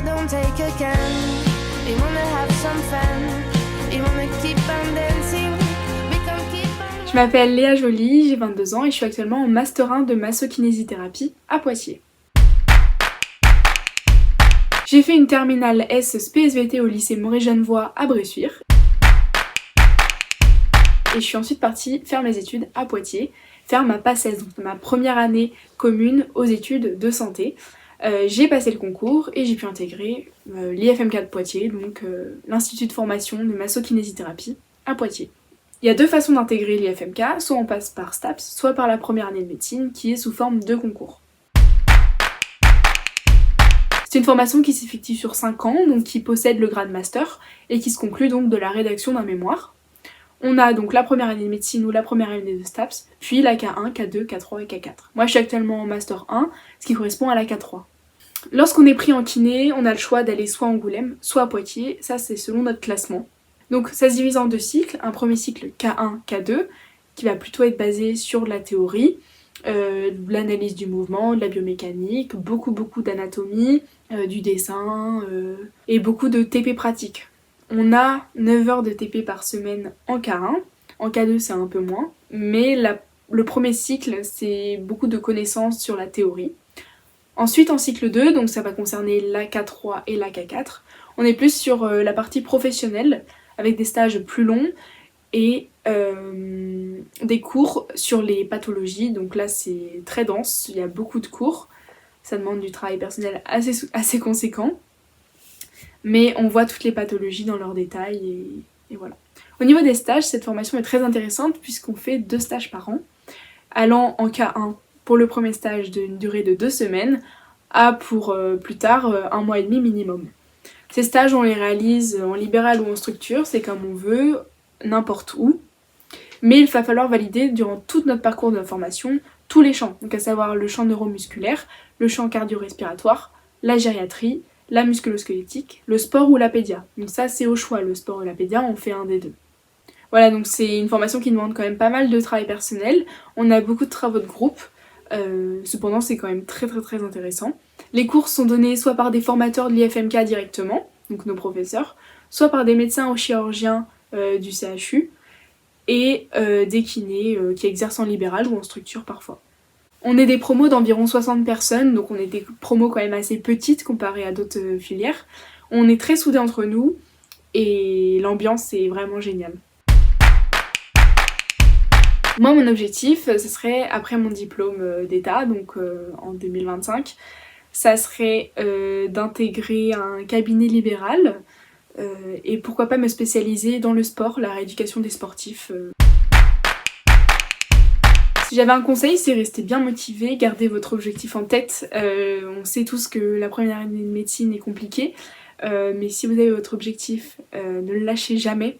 don't take a can. We wanna have some fun. We wanna keep on dancing. We can keep on... Je m'appelle Léa Joly, j'ai 22 ans et je suis actuellement en Master 1 de massokinésithérapie à Poitiers. J'ai fait une terminale S SPSVT au lycée Maurice-Genevoix à Bressuire. Et je suis ensuite partie faire mes études à Poitiers, faire ma PACES, donc ma première année commune aux études de santé. J'ai passé le concours et j'ai pu intégrer l'IFMK de Poitiers, donc l'Institut de formation de massokinésithérapie à Poitiers. Il y a deux façons d'intégrer l'IFMK, soit on passe par STAPS, soit par la première année de médecine qui est sous forme de concours. C'est une formation qui s'effectue sur 5 ans, donc qui possède le grade master et qui se conclut donc de la rédaction d'un mémoire. On a donc la première année de médecine ou la première année de STAPS, puis la K1, K2, K3 et K4. Moi je suis actuellement en Master 1, ce qui correspond à la K3. Lorsqu'on est pris en kiné, on a le choix d'aller soit à Angoulême, soit à Poitiers, ça c'est selon notre classement. Donc ça se divise en deux cycles, un premier cycle K1, K2, qui va plutôt être basé sur la théorie, l'analyse du mouvement, de la biomécanique, beaucoup d'anatomie, du dessin et beaucoup de TP pratique. On a 9 heures de TP par semaine en K1, en K2 c'est un peu moins, mais le premier cycle c'est beaucoup de connaissances sur la théorie. Ensuite en cycle 2, donc ça va concerner la K3 et la K4, on est plus sur la partie professionnelle, avec des stages plus longs et des cours sur les pathologies, donc là c'est très dense, il y a beaucoup de cours, ça demande du travail personnel assez conséquent. Mais on voit toutes les pathologies dans leurs détails et voilà. Au niveau des stages, cette formation est très intéressante puisqu'on fait 2 stages par an, allant en K1 pour le premier stage d'une durée de 2 semaines, à pour plus tard 1 mois et demi minimum. Ces stages on les réalise en libéral ou en structure, c'est comme on veut, n'importe où, mais il va falloir valider durant tout notre parcours de formation tous les champs, donc à savoir le champ neuromusculaire, le champ cardio-respiratoire, la gériatrie, la musculo-squelettique, le sport ou la pédia. Donc ça c'est au choix, le sport ou la pédia, on fait un des deux. Voilà, donc c'est une formation qui demande quand même pas mal de travail personnel, on a beaucoup de travaux de groupe, cependant c'est quand même très intéressant. Les cours sont donnés soit par des formateurs de l'IFMK directement, donc nos professeurs, soit par des médecins ou chirurgiens du CHU, et des kinés qui exercent en libéral ou en structure parfois. On est des promos d'environ 60 personnes, donc on est des promos quand même assez petites comparées à d'autres filières. On est très soudés entre nous et l'ambiance est vraiment géniale. Moi mon objectif, ce serait après mon diplôme d'état, donc en 2025, ça serait d'intégrer un cabinet libéral et pourquoi pas me spécialiser dans le sport, la rééducation des sportifs. Si j'avais un conseil, c'est rester bien motivé, garder votre objectif en tête. On sait tous que la première année de médecine est compliquée, mais si vous avez votre objectif, ne le lâchez jamais.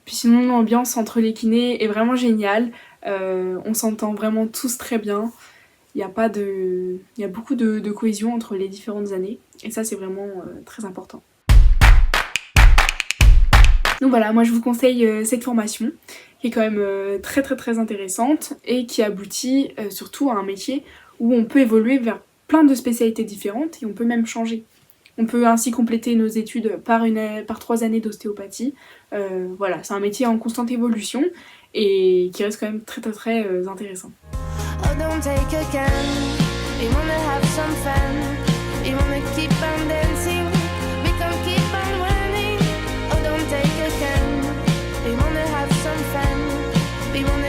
Puis sinon l'ambiance entre les kinés est vraiment géniale, on s'entend vraiment tous très bien. Il y a beaucoup de cohésion entre les différentes années, et ça c'est vraiment très important. Donc voilà, moi je vous conseille cette formation qui est quand même très intéressante et qui aboutit surtout à un métier où on peut évoluer vers plein de spécialités différentes et on peut même changer. On peut ainsi compléter nos études par 3 années d'ostéopathie. Voilà, c'est un métier en constante évolution et qui reste quand même très intéressant. Oh, don't take a can. We wanna have some fun. We wanna keep on dancing. We can keep on running. Oh, don't take a can. We wanna have some fun. We wanna